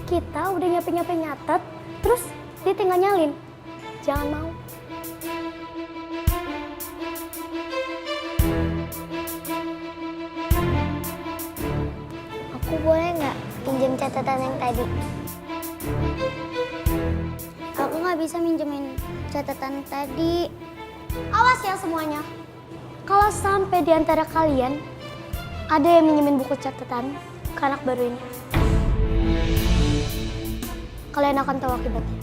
Kita udah nyape-nyape nyatet, terus dia tinggal nyalin. Jangan mau. Aku boleh nggak pinjam catatan yang tadi? Aku nggak bisa minjemin catatan tadi. Awas ya semuanya. Kalau sampai di antara kalian ada yang minjemin buku catatan ke anak baru ini, kalian akan tahu akibatnya.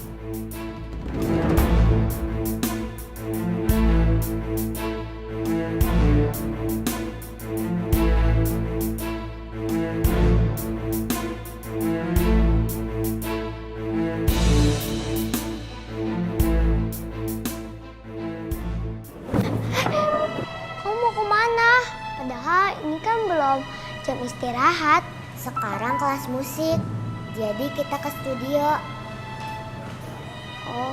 Kamu mau kemana? Padahal ini kan belum jam istirahat. Sekarang kelas musik. Jadi kita ke studio. Oh.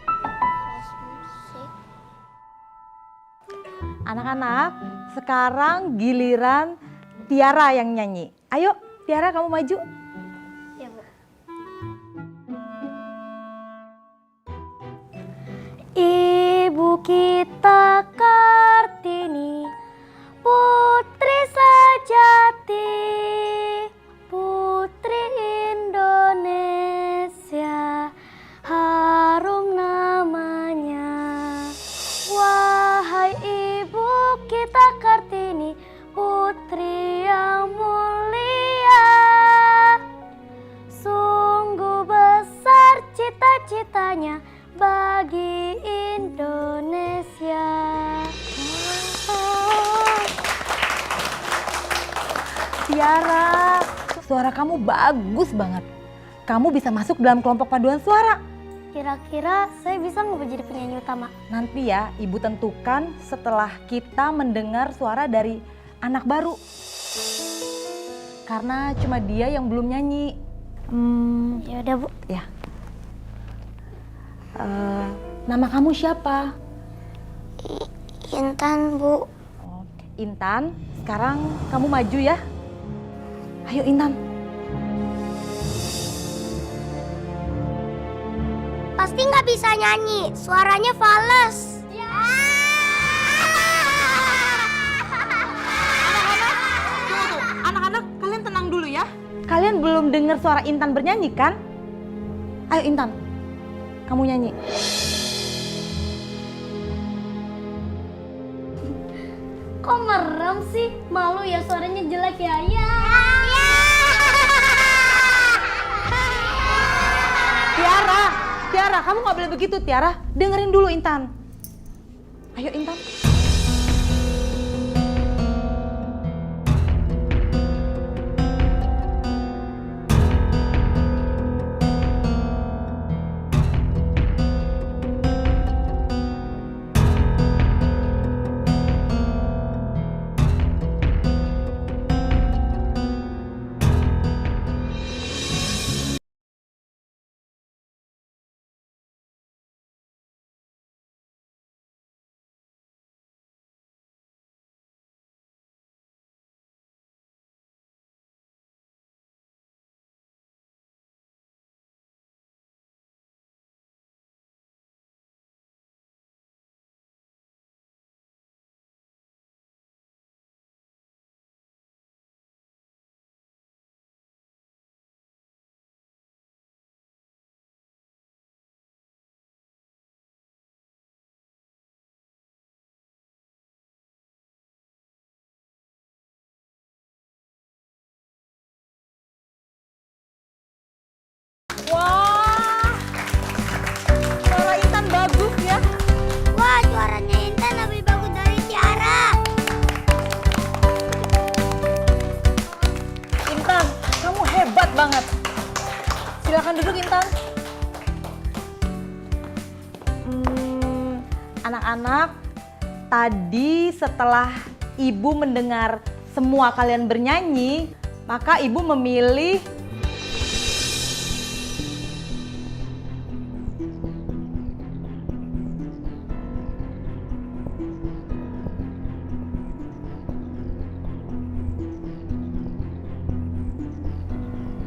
Kelas musik. Anak-anak, sekarang giliran Tiara yang nyanyi. Ayo, Tiara kamu maju. Ya, Bu. Ibu kita Kartini, putri sejati, putri Indonesia, harum namanya. Wahai ibu kita Kartini, putri yang mulia, sungguh besar cita-citanya bagi Indonesia. Tiara, suara kamu bagus banget. Kamu bisa masuk dalam kelompok paduan suara. Kira-kira saya bisa nggak jadi penyanyi utama? Nanti ya, Ibu tentukan setelah kita mendengar suara dari anak baru. Karena cuma dia yang belum nyanyi. Ya udah, Bu. Ya. Nama kamu siapa? Intan, Bu. Oh, Intan, sekarang kamu maju ya. Ayo Intan. Pasti nggak bisa nyanyi. Suaranya fales. Anak-anak, kalian tenang dulu ya. Kalian belum dengar suara Intan bernyanyi kan? Ayo Intan, kamu nyanyi. Kok merem sih? Malu ya, suaranya jelek ya. Ya. Tiara, kamu nggak boleh begitu Tiara. Dengerin dulu Intan. Ayo Intan. Wah, suara Intan bagus ya. Wah, suaranya Intan lebih bagus dari Tiara. Intan, kamu hebat banget. Silakan duduk Intan. Anak-anak, tadi setelah Ibu mendengar semua kalian bernyanyi, maka Ibu memilih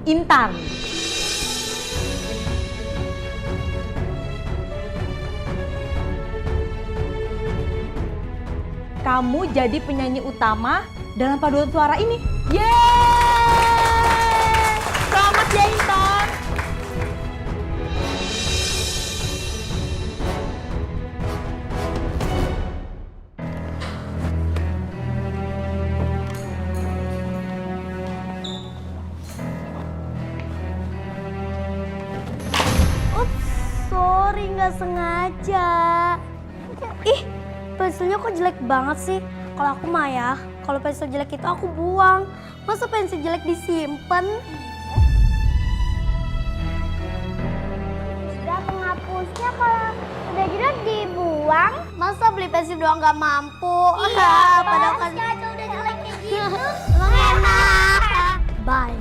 Intan. Kamu jadi penyanyi utama dalam paduan suara ini. Yeay! Selamat ya Intan. Sorry, nggak sengaja. Ih, pensilnya kok jelek banget sih? Kalau aku mah ya, kalau pensil jelek itu aku buang. Masa pensil jelek disimpan? Udah penghapusnya kalau udah jelek dibuang. Masa beli pensil doang nggak mampu? Padahal kan udah jelek kayak gitu. emang enak. Bye.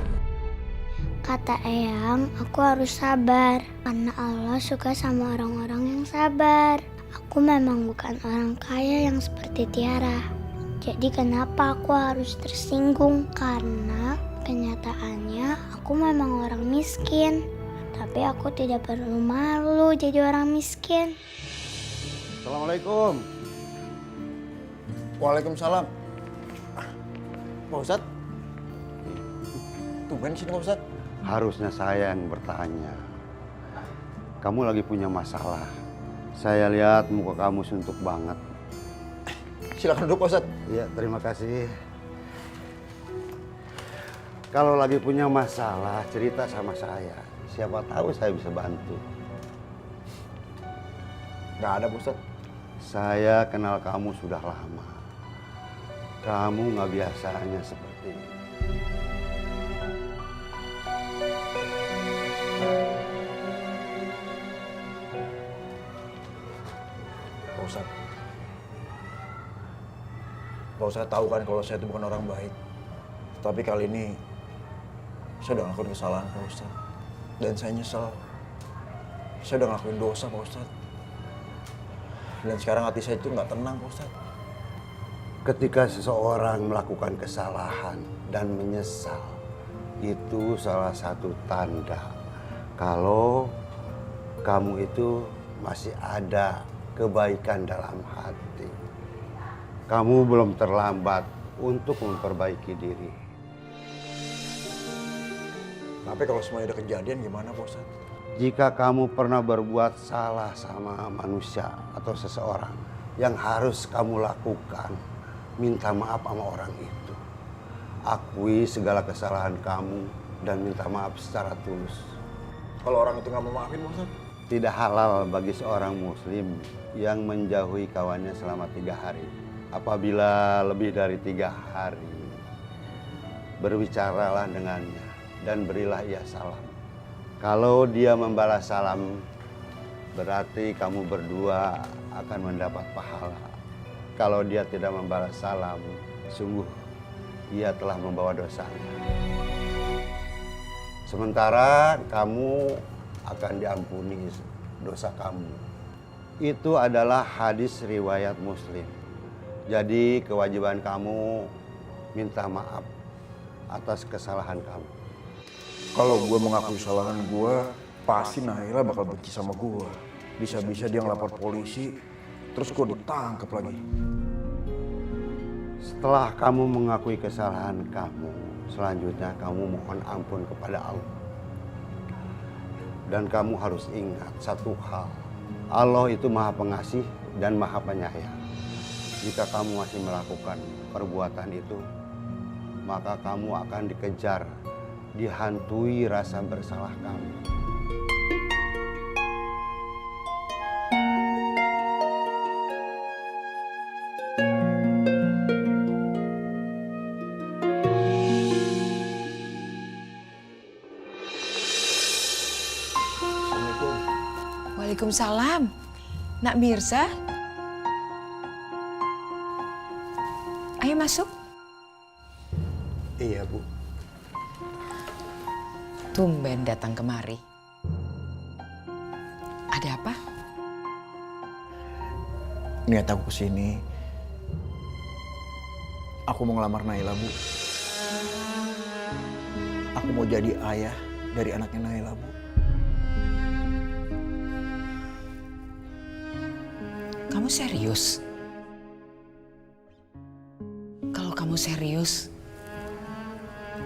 Kata Eyang, aku harus sabar. Karena Allah suka sama orang-orang yang sabar. Aku memang bukan orang kaya yang seperti Tiara. Jadi kenapa aku harus tersinggung? Karena kenyataannya aku memang orang miskin. Tapi aku tidak perlu malu jadi orang miskin. Assalamualaikum. Waalaikumsalam. Pak Ustadz? Tumben sini Pak Ustadz. Harusnya saya yang bertanya. Kamu lagi punya masalah. Saya lihat muka kamu suntuk banget. Silakan duduk Pak Ustadz. Iya, terima kasih. Kalau lagi punya masalah, cerita sama saya. Siapa tahu saya bisa bantu. Nggak ada Pak Ustadz. Saya kenal kamu sudah lama. Kamu nggak biasanya seperti ini. Pak Ustadz. Pak Ustadz tahu kan kalau saya itu bukan orang baik. Tapi kali ini saya udah ngelakuin kesalahan Pak Ustadz. Dan saya nyesel. Saya udah ngelakuin dosa Pak Ustadz. Dan sekarang hati saya itu nggak tenang Pak Ustadz. Ketika seseorang melakukan kesalahan dan menyesal, itu salah satu tanda kalau kamu itu masih ada kebaikan dalam hati. Kamu belum terlambat untuk memperbaiki diri. Tapi kalau semuanya udah kejadian gimana Pak Ustadz? Jika kamu pernah berbuat salah sama manusia atau seseorang, yang harus kamu lakukan, minta maaf sama orang itu. Akui segala kesalahan kamu dan minta maaf secara tulus. Kalau orang itu nggak mau maafin Pak Ustadz? Tidak halal bagi seorang muslim yang menjauhi kawannya selama 3 hari. Apabila lebih dari 3 hari, berbicaralah dengannya dan berilah ia salam. Kalau dia membalas salam, berarti kamu berdua akan mendapat pahala. Kalau dia tidak membalas salam, sungguh ia telah membawa dosanya. Sementara kamu akan diampuni dosa kamu. Itu adalah hadis riwayat Muslim. Jadi kewajiban kamu minta maaf atas kesalahan kamu. Kalau gue mengakui kesalahan gue, pasti Naila bakal benci sama gue. Bisa-bisa dia ngelapor polisi, terus gue ditangkap lagi. Setelah kamu mengakui kesalahan kamu, selanjutnya kamu mohon ampun kepada Allah. Dan kamu harus ingat satu hal, Allah itu Maha Pengasih dan Maha Penyayang. Jika kamu masih melakukan perbuatan itu, maka kamu akan dikejar, dihantui rasa bersalah kamu. Assalamualaikum. Waalaikumsalam. Nak Mirza. Ayo masuk. Iya Bu. Tumben datang kemari. Ada apa? Niat aku kesini, aku mau ngelamar Naila Bu. Aku mau jadi ayah dari anaknya Naila, Bu. Kamu serius? Kalau kamu serius,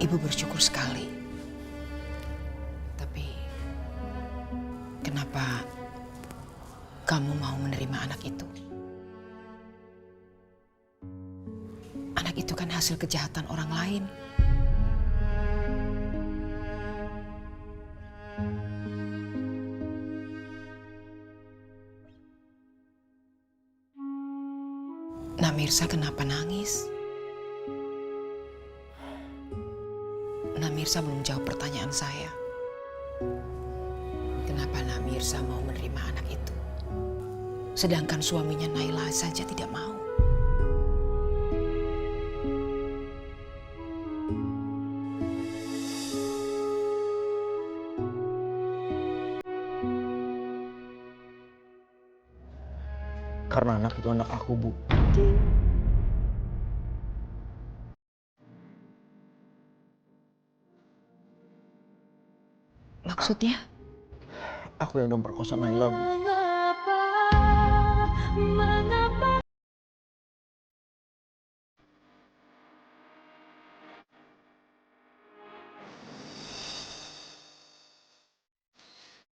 Ibu bersyukur sekali. Tapi kenapa kamu mau menerima anak itu? Anak itu kan hasil kejahatan orang lain. Nak Mirza kenapa nangis? Nak Mirza belum jawab pertanyaan saya. Kenapa Nak Mirza mau menerima anak itu? Sedangkan suaminya Naila saja tidak mau. Karena anak itu anak aku, Bu. Maksudnya? Aku yang udah memperkosa Naila, Bu.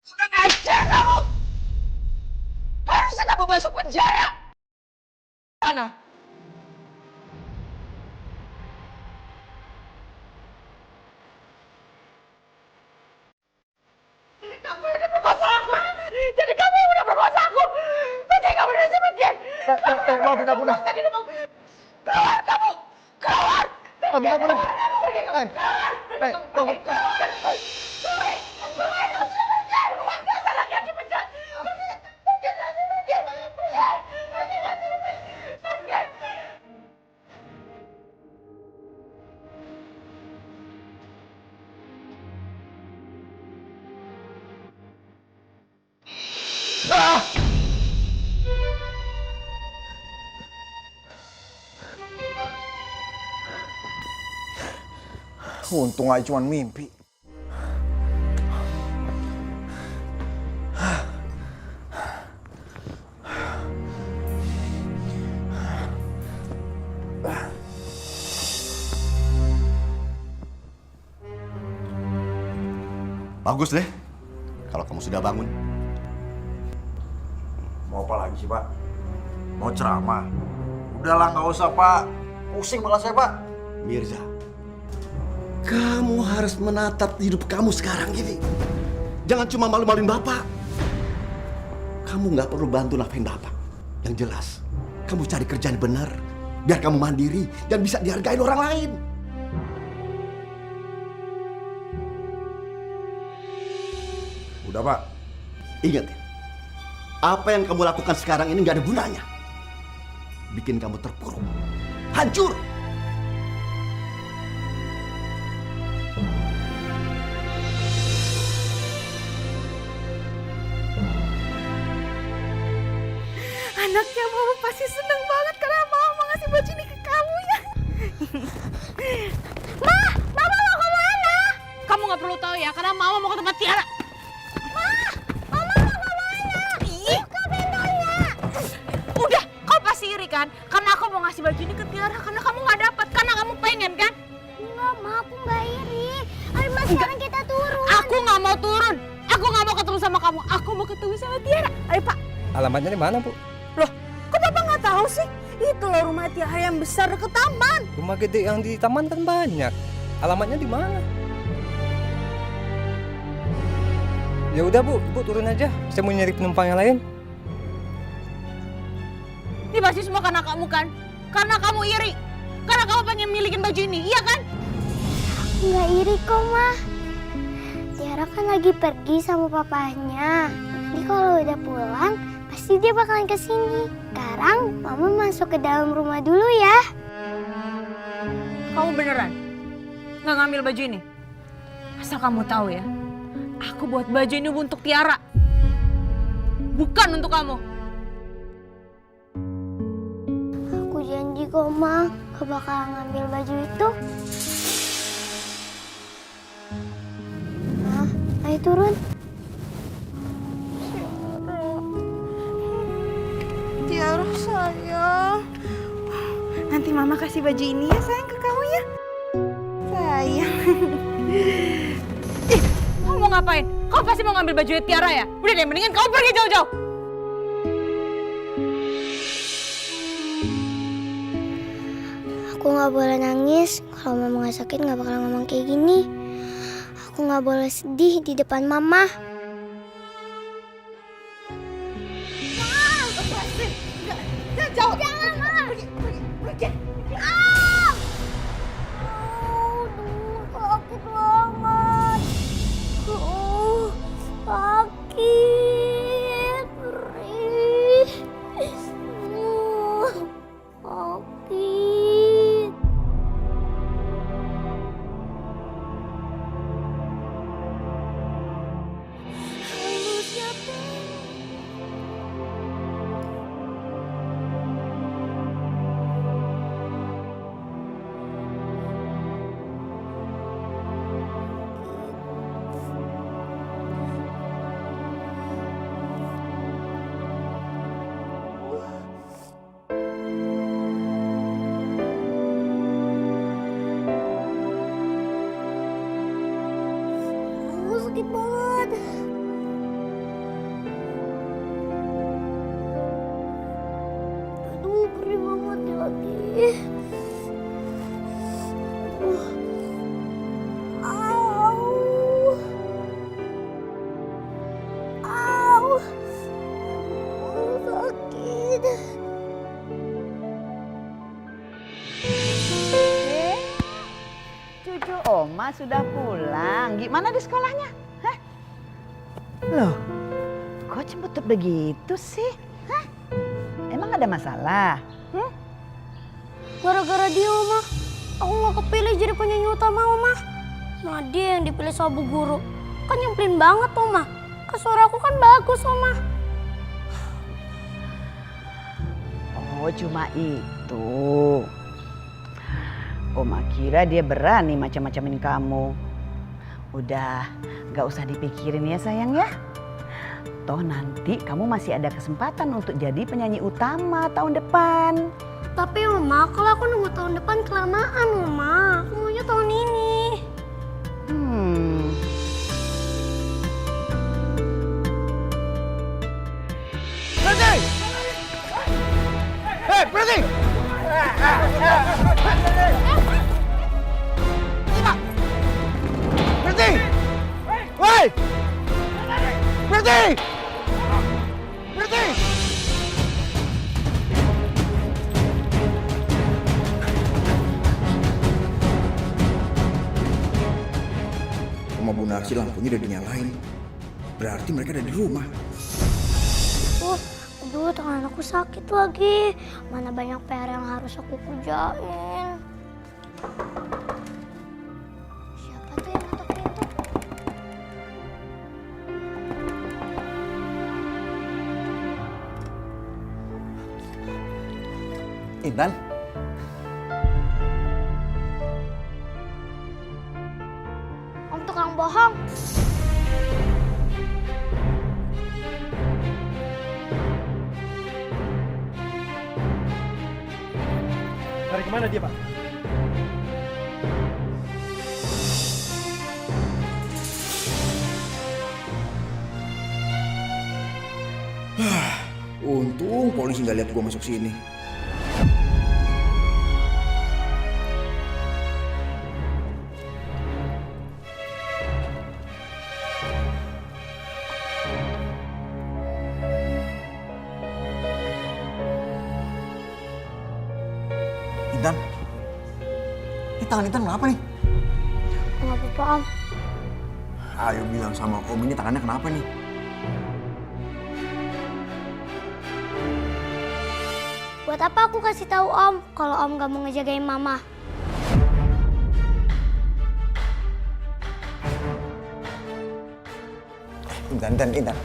Kurang ajar kamu! Harusnya kamu masuk penjara! Mana? Kamu udah berkuasa aku! Jadi kamu yang udah berkuasa aku! Jadi kamu udah sebagian! Maafin aku, Nak. Keluar kamu! Keluar! Maafin aku, Nak. Untung aja cuma mimpi. Bagus deh, kalau kamu sudah bangun. Mau apa lagi sih, Pak? Mau ceramah? Udahlah, nggak usah, Pak. Pusing malah saya, Pak. Mirza, kamu harus menatap hidup kamu sekarang ini. Jangan cuma malu-maluin Bapak. Kamu nggak perlu bantu nafkahin Bapak. Yang jelas, kamu cari kerjaan benar. Biar kamu mandiri dan bisa dihargain orang lain. Udah, Pak. Ingat ya, apa yang kamu lakukan sekarang ini nggak ada gunanya. Bikin kamu terpuruk, hancur. Anaknya mama pasti seneng banget karena mama ngasih baju ini ke kamu ya. Mama mau kemana? Kamu nggak perlu tahu ya, karena mama mau ke tempat Tiara. Mama mau kemana? Buka pintunya. Udah, kau pasti iri kan? Karena aku mau ngasih baju ini ke Tiara, karena kamu nggak dapat, karena kamu pengen kan? Enggak, Ma, aku nggak iri. Ayo, Ma, sekarang kita turun. Aku nggak mau turun. Aku nggak mau ketemu sama kamu. Aku mau ketemu sama Tiara. Ayo Pak. Alamatnya di mana, Bu? Loh, kok Bapak nggak tahu sih? Itu loh rumah Tiara yang besar dekat taman. Rumah gede yang di taman kan banyak. Alamatnya di mana? Ya udah, Bu, Ibu turun aja. Saya mau nyari penumpang yang lain. Ini pasti semua karena kamu kan? Karena kamu iri. Karena kamu pengen milikin baju ini, iya kan? Nggak iri kok, Ma. Tiara kan lagi pergi sama papahnya. Nanti kalau udah pulang, pasti dia bakalan kesini. Sekarang Mama masuk ke dalam rumah dulu ya. Kamu beneran nggak ngambil baju ini? Asal kamu tahu ya, aku buat baju ini untuk Tiara, bukan untuk kamu. Aku janji kok, Ma, gak bakalan ngambil baju itu. Ma, Ayo turun. Tiara sayang. Nanti mama kasih baju ini ya sayang ke kamu ya. Sayang. Kamu mau ngapain? Kau pasti mau ngambil baju Tiara ya? Udah deh, mendingan kamu pergi jauh-jauh. Aku nggak boleh nangis. Kalau mama nggak sakit nggak bakal ngomong kayak gini. Aku nggak boleh sedih di depan mama. Jauh. Jangan, Ma. Pergi. Aduh, sakit banget. Sakit. Perih. Sakit. Sakit banget. Aduh, perih banget lagi. Au. Au. Sakit. Cucu Oma sudah pulang. Gimana di sekolahnya? Hah? Loh, kok jemput begitu sih? Hah? Emang ada masalah? Gara-gara dia, Oma. Aku nggak kepilih jadi penyanyi utama, Oma. Nah, dia yang dipilih sama Bu Guru. Kan nyemplin banget, Oma. Kan suara aku kan bagus, Oma. Oh, cuma itu. Oma kira dia berani macam-macamin kamu. Udah, gak usah dipikirin ya sayang ya. Toh nanti kamu masih ada kesempatan untuk jadi penyanyi utama tahun depan. Tapi, Oma, kalau aku nunggu tahun depan kelamaan, Oma. Aku maunya tahun ini. Berhenti! Hei, berhenti! Berhenti! Hei! Berhenti! Berhenti! Rumah Bu Narsi lampunya udah dinyalain. Berarti mereka ada di rumah. Aduh, tangan aku sakit lagi. Mana banyak PR yang harus aku kerjain. Siapa tuh yang ngetok pintu? Intan? Om tukang bohong. Dari kemana dia, Pak? Untung polisi nggak lihat gua masuk sini. Intan, ini tangan Intan kenapa nih? Nggak apa-apa, Om. Ayo bilang sama Om, ini tangannya kenapa nih? Buat apa aku kasih tahu Om kalau Om gak mau ngejagain Mama? Intan. Udah.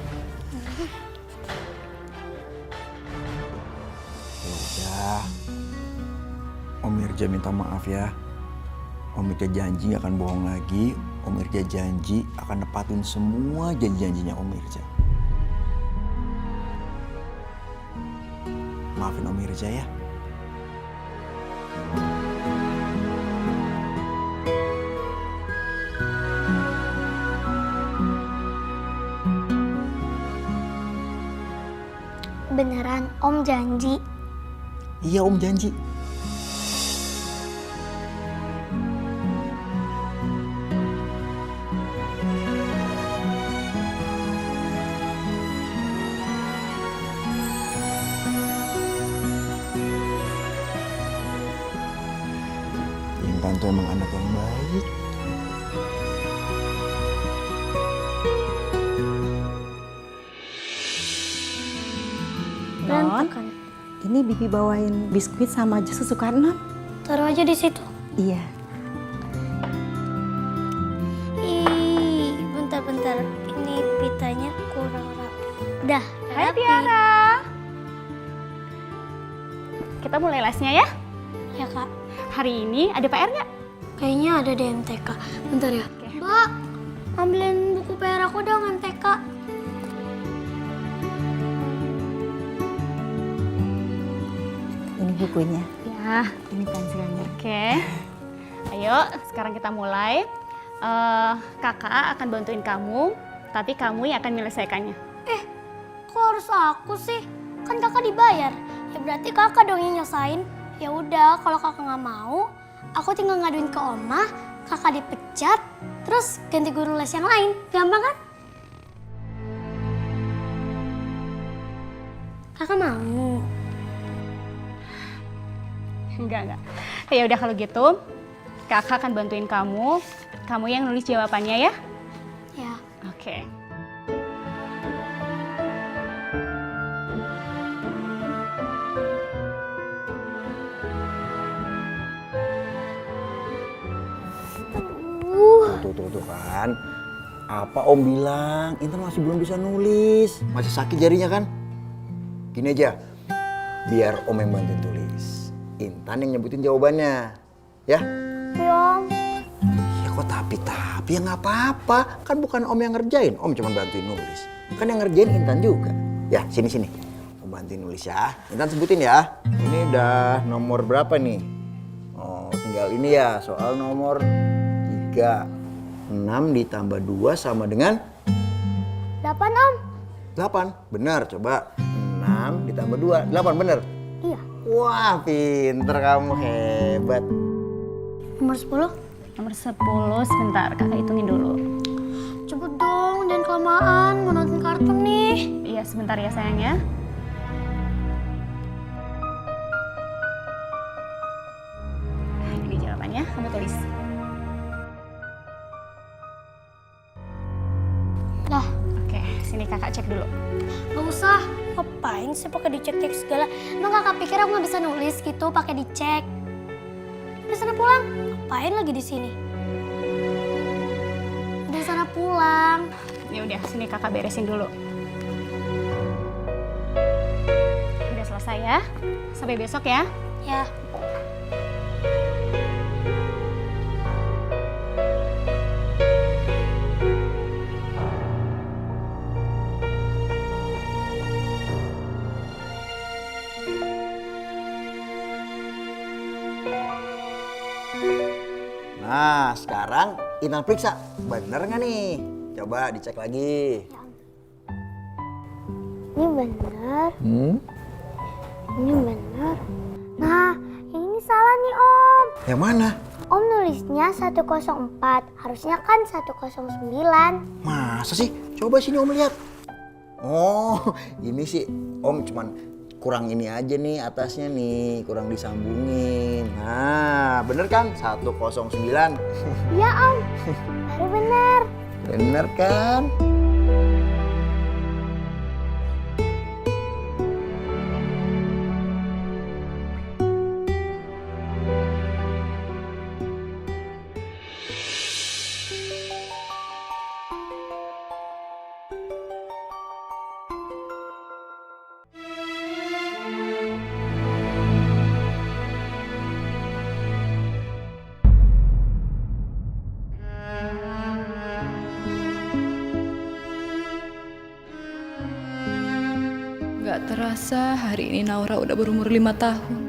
Om Mirja minta maaf ya. Om Mirja janji gak akan bohong lagi. Om Irja janji akan nepatin semua janji-janjinya Om Irja. Maafin Om Irja ya. Beneran, Om janji. Iya Om janji. Intan tuh emang anak yang baik. Berantakan. Ini Bibi bawain biskuit sama jus kesukaan Non. Taruh aja di situ. Iya. Ih, bentar-bentar. Ini pitanya kurang rapi. Dah, Hai rapi. Tiara. Kita mulai lesnya ya. Ya, Kak. Hari ini ada PR nggak? Kayaknya ada di MTK. Bentar ya. Mbak, ambilin buku PR aku dong MTK. Ini bukunya. Ya. Ini pensilnya. Oke. Ayo, sekarang kita mulai. Kakak akan bantuin kamu, tapi kamu yang akan menyelesaikannya. Kok harus aku sih? Kan kakak dibayar. Ya berarti kakak dong yang nyesain. Ya udah, kalau kakak nggak mau, aku tinggal ngaduin ke Oma, kakak dipecat, terus ganti guru les yang lain. Gampang kan? Kakak mau? Enggak. Ya udah kalau gitu, kakak akan bantuin kamu. Kamu yang nulis jawabannya ya. Ya. Oke. Tuh kan. Apa Om bilang? Intan masih belum bisa nulis. Masih sakit jarinya kan? Gini aja. Biar Om yang bantuin tulis. Intan yang nyebutin jawabannya. Ya? Ya Om. Ya kok tapi ya nggak apa-apa. Kan bukan Om yang ngerjain. Om cuma bantuin nulis. Kan yang ngerjain Intan juga. Ya sini. Om bantuin nulis ya. Intan sebutin ya. Ini udah nomor berapa nih? Oh tinggal ini ya. Soal nomor 3. 6 ditambah 2 sama dengan 8 Om. 8. Benar, coba. 6 ditambah 2. 8 benar? Iya. Wah, pinter kamu, hebat. Nomor 10. Nomor 10, sebentar kakak hitungin dulu. Cepet dong, jangan kelamaan. Mau nonton kartun nih. Iya sebentar ya sayangnya. Ini jawabannya, kamu tulis. Lah, Oke, sini kakak cek dulu. nggak usah. Ngapain sih pakai dicek-cek segala? Emang kakak pikir aku nggak bisa nulis gitu pakai dicek? Udah sana pulang. Ngapain lagi di sini? Udah sana pulang. Ya udah, sini kakak beresin dulu. Udah selesai ya. Sampai besok ya. Ya. Nah, sekarang Intan periksa. Bener nggak nih? Coba dicek lagi. Ini benar. Ini benar. Nah, ini salah nih Om. Yang mana? Om nulisnya 104, harusnya kan 109. Masa sih? Coba sini Om lihat. Oh, ini sih Om cuman kurang ini aja nih atasnya nih, kurang disambungin. Nah, bener kan? 109. Iya Om, baru benar. Bener kan? Tak terasa hari ini Naura udah berumur 5 tahun.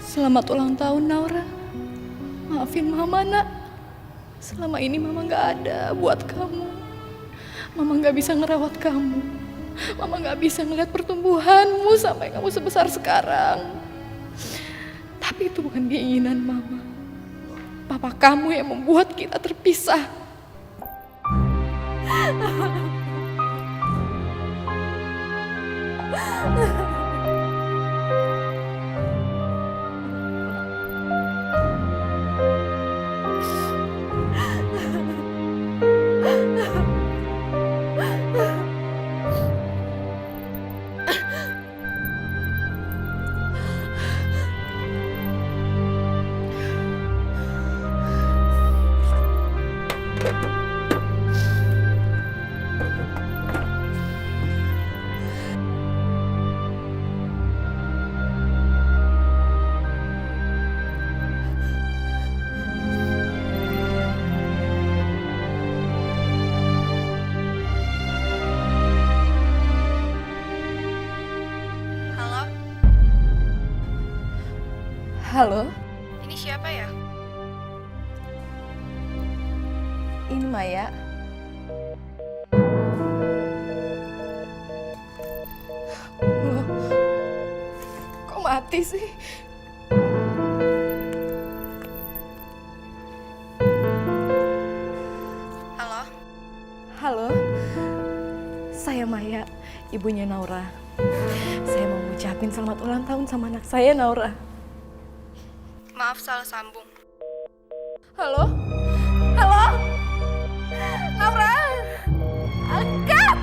Selamat ulang tahun Naura. Maafin Mama nak. Selama ini Mama gak ada buat kamu. Mama gak bisa ngerawat kamu. Mama gak bisa ngeliat pertumbuhanmu sampai kamu sebesar sekarang. Tapi itu bukan keinginan Mama. Papa kamu yang membuat kita terpisah. Halo? Ini siapa ya? Ini Maya. Loh, kok mati sih? Halo? Halo? Saya Maya, ibunya Naura. Saya mau ngucapin selamat ulang tahun sama anak saya, Naura. Maaf salah sambung. Halo? Halo? Naura? Angkat!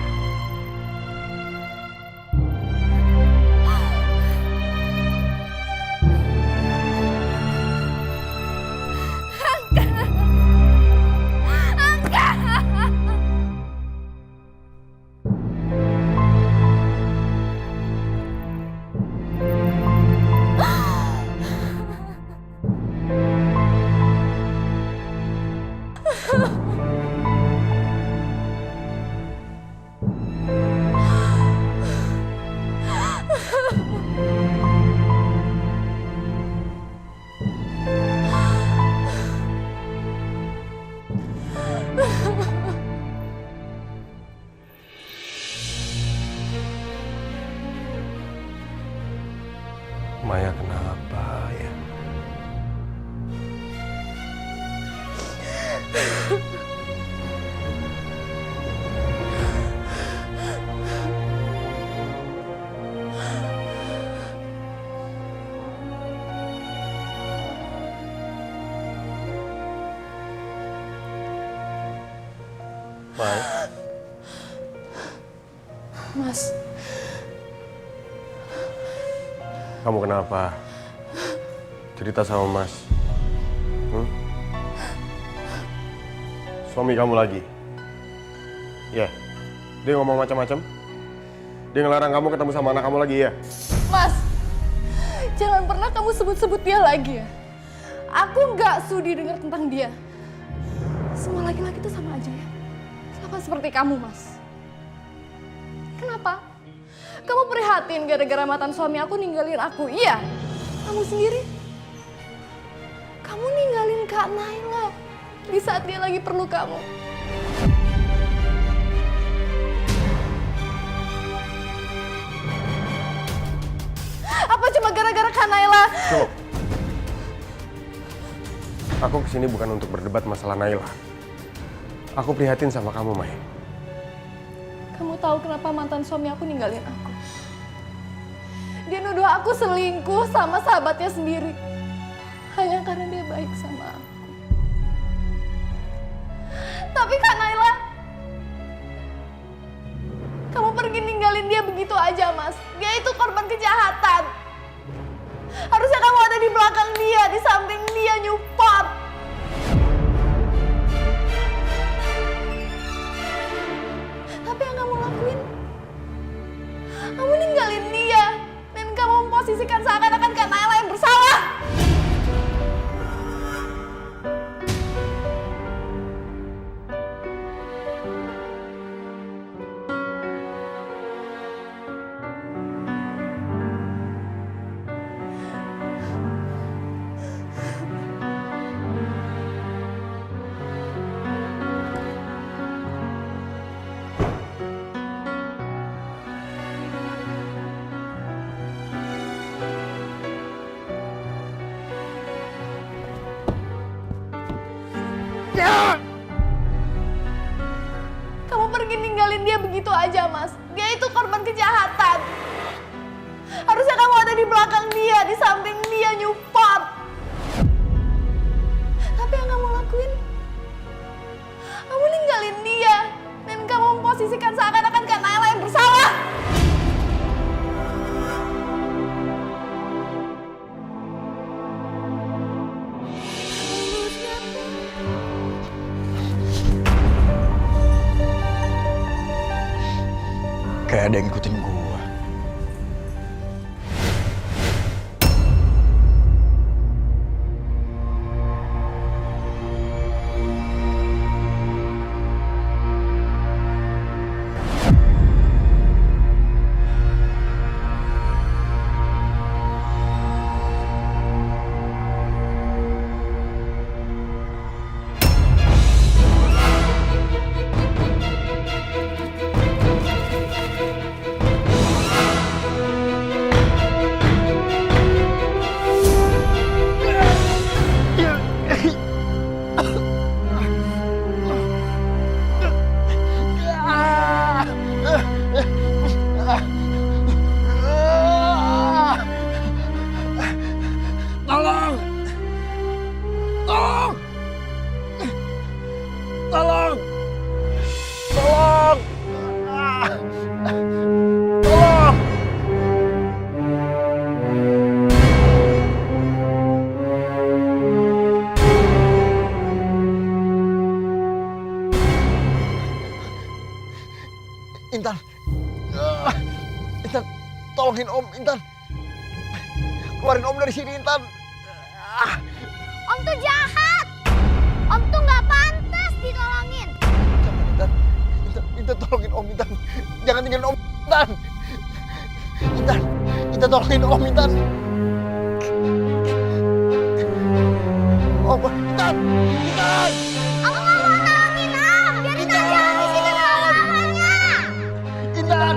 Maya kenapa ya? Maya? Mas. Kamu kenapa? Cerita sama Mas. Suami kamu lagi? Ya. Dia ngomong macam-macam? Dia ngelarang kamu ketemu sama anak kamu lagi ya? Mas, jangan pernah kamu sebut-sebut dia lagi ya. Aku nggak sudi dengar tentang dia. Semua laki-laki itu sama aja ya. Sama seperti kamu, Mas. Kenapa? Kamu prihatin gara-gara mantan suami aku ninggalin aku, iya? Kamu sendiri? Kamu ninggalin Kak Naila di saat dia lagi perlu kamu. Apa cuma gara-gara Kak Naila? Cukup. Aku kesini bukan untuk berdebat masalah Naila. Aku prihatin sama kamu, Mai. Kamu tahu kenapa mantan suami aku ninggalin aku? Dia nuduh aku selingkuh sama sahabatnya sendiri. Hanya karena dia baik sama aku. Tapi Kak Naila, kamu pergi ninggalin dia begitu aja, Mas. Dia itu korban kejahatan. Harusnya kamu ada di belakang dia, di samping dia nyupport. Tapi yang kamu lakuin, kamu ninggalin dia. Dan kamu memposisikan seakan-akan Kak Naila yang bersalah. Kamu pergi ninggalin dia begitu aja, Mas. Dia itu korban kejahatan. Harusnya kamu ada di belakang dia, di samping dia nyupport. Tapi yang kamu lakuin, kamu ninggalin dia. Dan kamu memposisikan seakan-akan Kak Naila yang bersalah. Kayak ada yang ngikutin gua. Intan, Intan, tolongin Om, Intan. Keluarin Om dari sini, Intan. Om tuh jahat. Om tuh nggak pantas ditolongin. Intan, Intan, tolongin Om, Intan. Jangan tinggalin Om, Intan. Intan, tolongin Om, Intan. Om, Intan. Aku nggak mau nolongin Om. Biarin aja Om di sini lama-lamanya. Intan.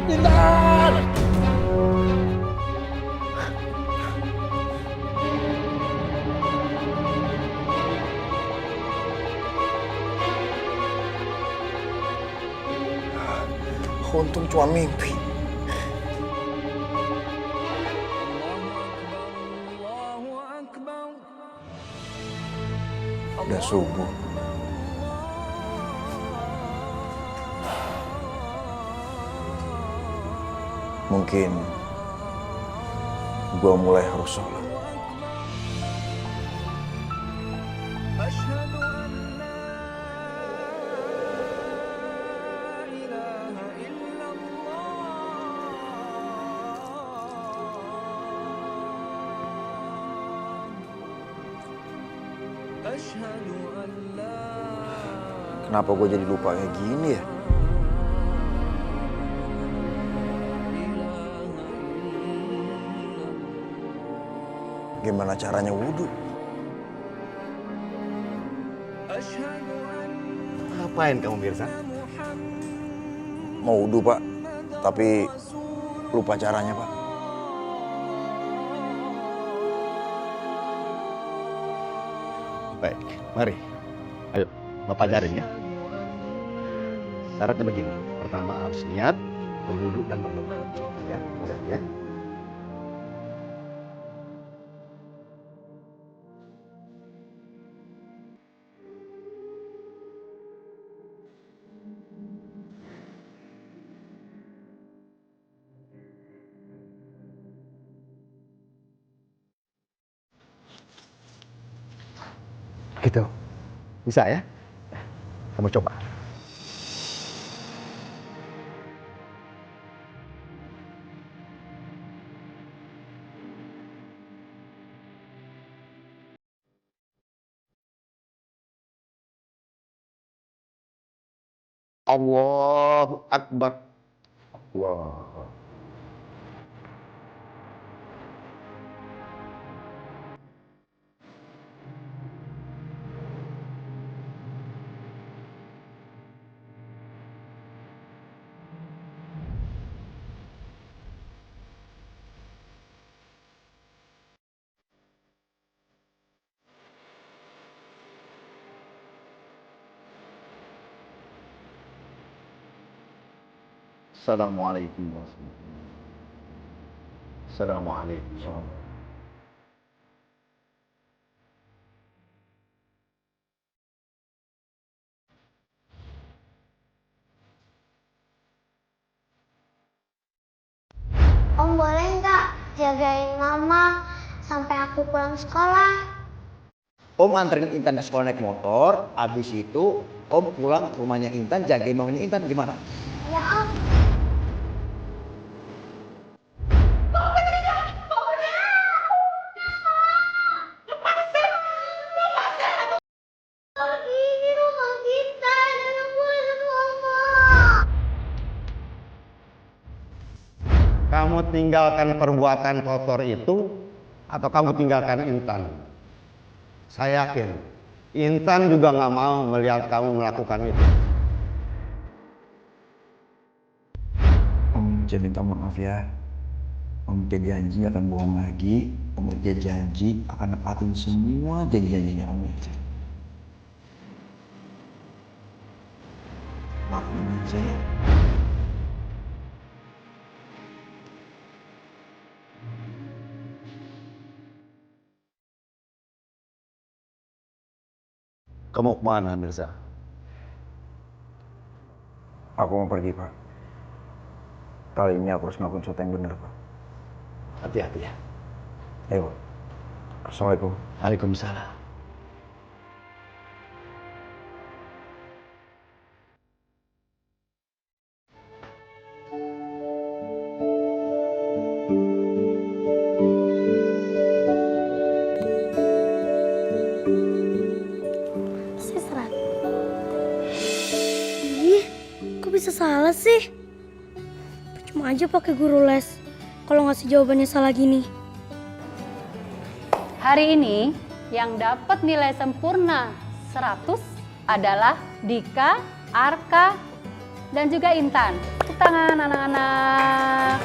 Intan. Untung cuma mimpi. Udah subuh. Mungkin gua mulai harus sholat. Kenapa gue jadi lupa kayak gini ya? Gimana caranya wudhu? Ngapain kamu Mirza? Mau wudhu, Pak. Tapi lupa caranya, Pak. Baik, mari. Ayo, Bapak ajarin ya. Syaratnya begini. Pertama harus niat, berwudu dan berdoa. Ya, udah ya. Gitu. Bisa ya? Kamu coba. Allahu Akbar. Wah. Assalamualaikum warahmatullahi wabarakatuh. Assalamualaikum. Om boleh nggak jagain mama sampai aku pulang sekolah? Om anterin Intan ke sekolah naik motor, abis itu Om pulang ke rumahnya Intan, jagain mamanya Intan, gimana? Ya Om. Ini rumah kita, jangan pulang mama. Kamu tinggalkan perbuatan kotor itu atau kamu tinggalkan Intan? Saya yakin Intan juga nggak mau melihat kamu melakukan itu. Om jadi minta maaf ya. Om janji akan bohong lagi. Om janji akan nepatin semua janji-janjinya Om. Maafin aja ya. Kamu kemana Mirza? Aku mau pergi, Pak. Kali ini aku harus ngelakuin sesuatu yang benar, Pak. Hati-hati ya. Ayo, Pak. Assalamualaikum. Waalaikumsalam. Bisa salah sih? Cuma aja pakai guru les. Kalau ngasih jawabannya salah gini. Hari ini yang dapat nilai sempurna 100 adalah Dika, Arka, dan juga Intan. Tepuk tangan anak-anak.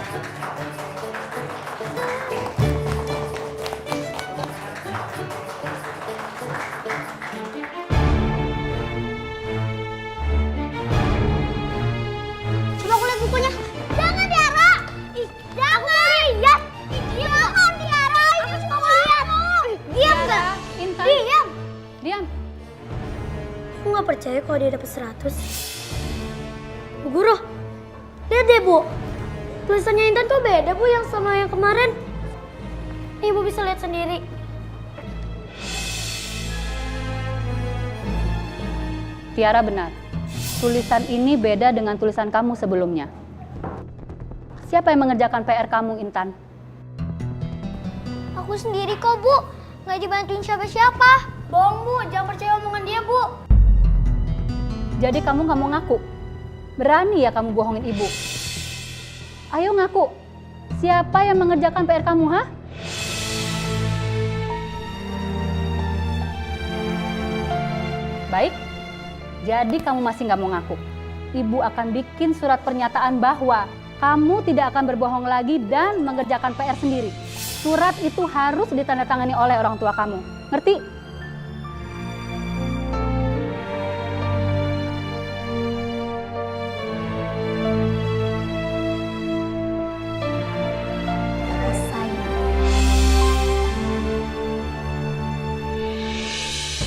Coba aku lihat bukunya. Jangan Tiara. Ih, jangan. Lihat. Jangan Tiara. Aku cuma mau lihat. Diam nggak? Intan. Diam. Diam. Aku nggak percaya kalau dia dapat 100. Bu Guru, lihat deh Bu. Tulisannya Intan kok beda Bu yang sama yang kemarin. Nih Bu bisa lihat sendiri. Tiara benar. Tulisan ini beda dengan tulisan kamu sebelumnya. Siapa yang mengerjakan PR kamu, Intan? Aku sendiri kok Bu. Nggak dibantuin siapa-siapa. Bohong Bu, jangan percaya omongan dia Bu. Jadi kamu nggak mau ngaku? Berani ya kamu bohongin ibu? Ayo ngaku. Siapa yang mengerjakan PR kamu, ha? Baik. jadi kamu masih nggak mau ngaku. Ibu akan bikin surat pernyataan bahwa kamu tidak akan berbohong lagi dan mengerjakan PR sendiri. Surat itu harus ditandatangani oleh orang tua kamu. Ngerti?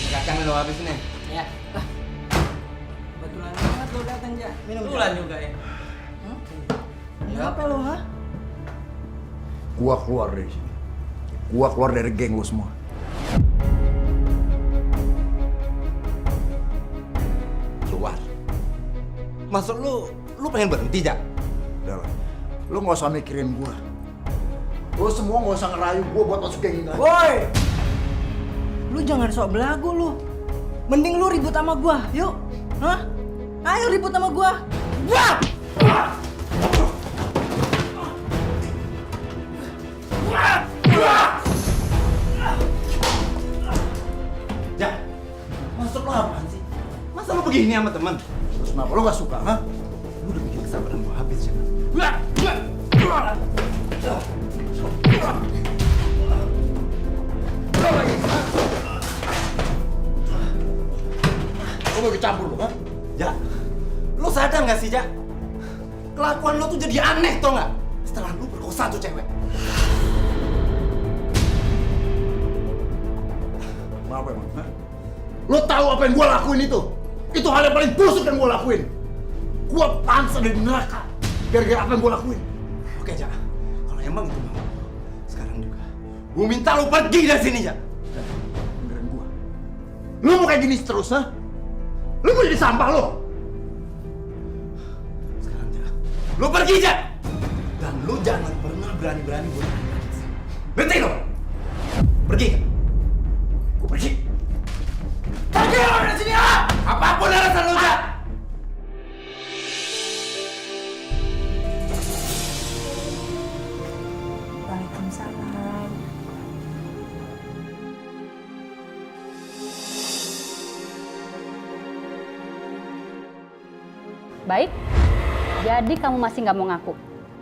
Kacang lo habis nih. Ya. Kebetulan banget lo datang, Ja. Minum kebetulan juga ya. Apa lo, ha? Gua keluar dari sini. Gua keluar dari geng lu semua. Keluar. Maksud lu pengen berhenti, Jak? Udah lah. Lu nggak usah mikirin gua. Lu semua nggak usah ngerayu gua buat masuk geng ini. Woi! Lu jangan sok belagu lu. Mending lu ribut sama gua, yuk. Hah? Ayo ribut sama gua. Wah! Jak, maksud lu apaan sih? Masa lu begini sama teman? Terus kenapa lu nggak suka, ha? Lu udah bikin kesabaran gua habis, Jak. Lu mau dicampur lu, ha? Jak, lu sadar nggak sih, Jak? Kelakuan lu tuh jadi aneh, tau nggak? Setelah lu perkosa tuh cewek. Kenapa emang, ha? Lu tahu apa yang gua lakuin itu? Itu hal yang paling busuk yang gua lakuin. Gua pantas ada di neraka gara-gara apa yang gua lakuin. Oke, Jak. Kalau emang itu mau, sekarang juga gua minta lu pergi dari sini, Jak. Dengerin gua. Lu mau kayak gini terus, ha? Lu mau jadi sampah lu? Sekarang, Jak. Lu pergi, Jak. Dan lu jangan pernah berani-berani buat ngerti lu? Pergi. Gua pergi. Pergi lu dari sini, ha? Apapun alasan lu, Jak. Waalaikumsalam. Baik, jadi kamu masih nggak mau ngaku.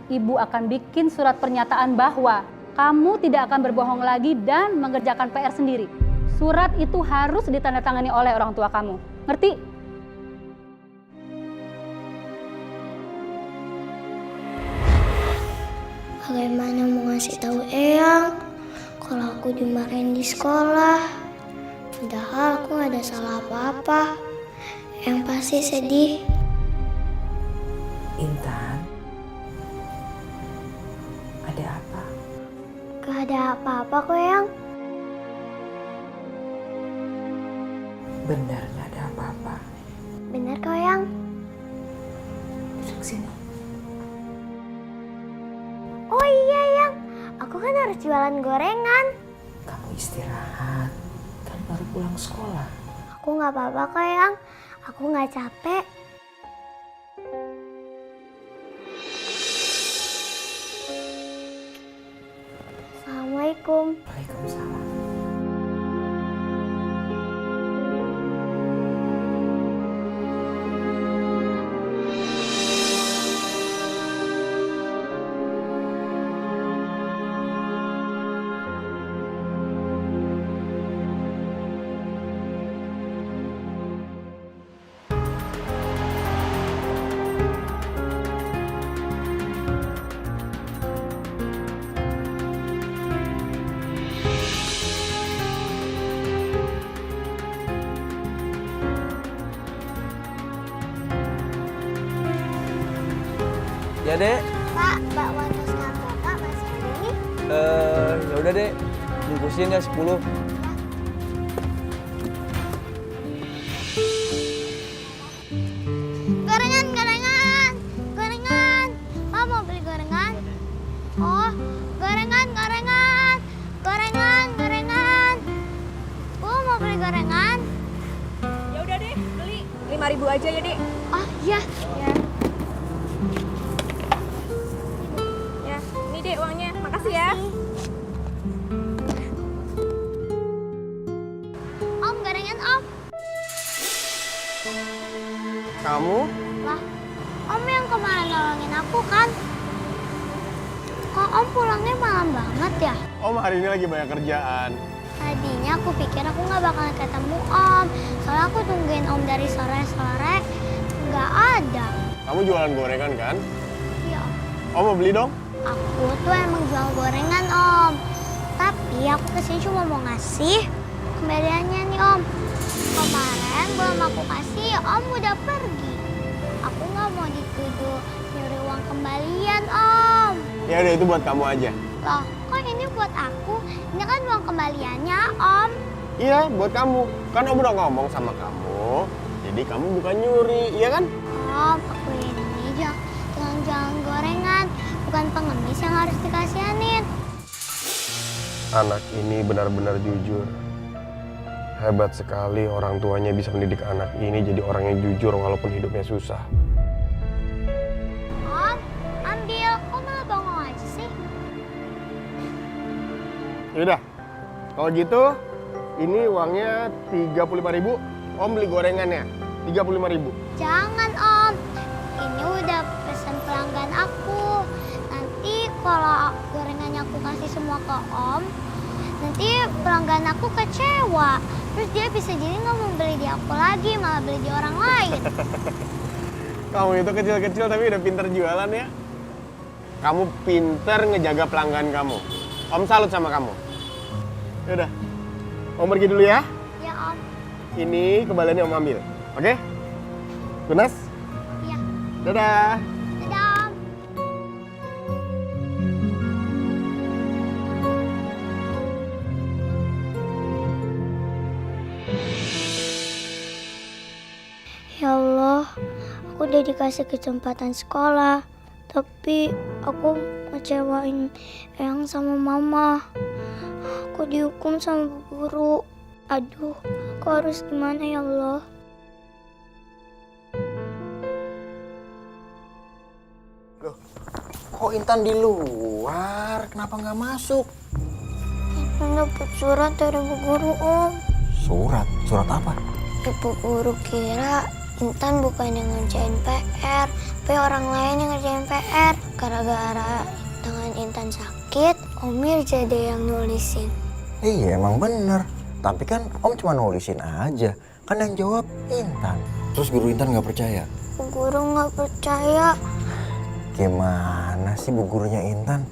Ibu akan bikin surat pernyataan bahwa kamu tidak akan berbohong lagi dan mengerjakan PR sendiri. Surat itu harus ditandatangani oleh orang tua kamu. Ngerti? Bagaimana mau ngasih tahu Eyang kalau aku dimarahin di sekolah? Padahal aku gak ada salah apa-apa. Eyang pasti sedih. Intan, ada apa? Gak ada apa-apa kok, Eyang. Benar nggak ada apa-apa. Bener kok, Eyang. Duduk sini. Oh iya, Eyang. Aku kan harus jualan gorengan. Kamu istirahat. Kan baru pulang sekolah. Aku gak apa-apa kok, Eyang. Aku gak capek. Assalamualaikum. Waalaikumsalam. Ya, Dek. Pak, bakwan kesukaan Bapak masih ada nih. Ya udah, Dek. Bungkusin ya 10. Gorengan, gorengan. Gorengan. Pak mau beli gorengan? Oh, gorengan, gorengan. Gorengan, gorengan. Bu mau beli gorengan? Ya udah deh, beli 5.000 aja ya, Dek. Oh, iya. Ya, ini Dek uangnya. Makasih ya. Om, gorengan Om. kamu? Lah, Om yang kemarin nolongin aku kan? Kok Om pulangnya malam banget ya? Om hari ini lagi banyak kerjaan. Tadinya aku pikir aku nggak bakalan ketemu Om. Soalnya aku tungguin Om dari sore-sore, nggak ada. Kamu jualan gorengan kan? Iya. Om mau beli dong? Aku tuh emang jual gorengan Om. Tapi aku kesini cuma mau ngasih kembaliannya nih Om. Kemarin belum aku kasih, Om udah pergi. Aku nggak mau dituduh nyuri uang kembalian Om. Ya udah itu buat kamu aja. Loh, kok ini buat aku? Ini kan uang kembaliannya Om. Iya, buat kamu. Kan Om udah ngomong sama kamu. Jadi kamu bukan nyuri, iya kan? Om, aku ini jalan gorengan, bukan pengemis yang harus dikasihanin. Anak ini benar-benar jujur. Hebat sekali orang tuanya bisa mendidik anak ini jadi orang yang jujur walaupun hidupnya susah. Om, ambil. Kok malah bengong aja sih? Yaudah, kalau gitu ini uangnya 35.000. Om beli gorengannya 35.000. Jangan Om, ini udah pesan pelanggan aku. Nanti kalau gorengannya aku kasih semua ke Om, nanti pelanggan aku kecewa. Terus dia bisa jadi nggak mau beli di aku lagi, malah beli di orang lain. Kamu itu kecil-kecil tapi udah pinter jualan ya. Kamu pinter ngejaga pelanggan kamu. Om salut sama kamu. Yaudah, Om pergi dulu ya. Ya Om. Ini kembaliannya Om ambil, oke? Tunas? Iya. Dadah. Dadah Om. Ya Allah, aku udah dikasih kesempatan sekolah, tapi aku ngecewain Eyang sama Mama. Aku dihukum sama bu guru. Aduh, aku harus gimana ya Allah? Loh, kok Intan di luar? Kenapa nggak masuk? Intan dapat surat dari bu guru, Om. Surat? Surat apa? Ibu guru kira Intan bukan yang ngerjain PR, tapi orang lain yang ngerjain PR. Gara-gara tangan Intan sakit, Om Mirza deh yang nulisin. Iya, emang bener. Tapi kan Om cuma nulisin aja. Kan yang jawab Intan. Terus guru Intan nggak percaya? Bu guru nggak percaya. Gimana sih bu gurunya Intan?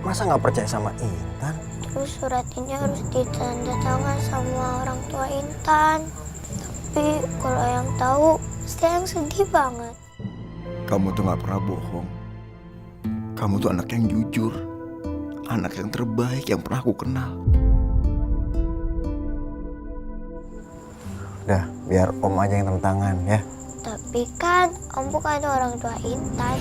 Masa nggak percaya sama Intan? Terus surat ini harus ditanda tangan sama orang tua Intan. Tapi kalau yang tahu, pasti yang sedih banget. Kamu tuh nggak pernah bohong. Kamu tuh anak yang jujur. Anak yang terbaik yang pernah aku kenal. Udah, biar Om aja yang tanda tangan ya. Tapi kan Om bukan orang tua Intan.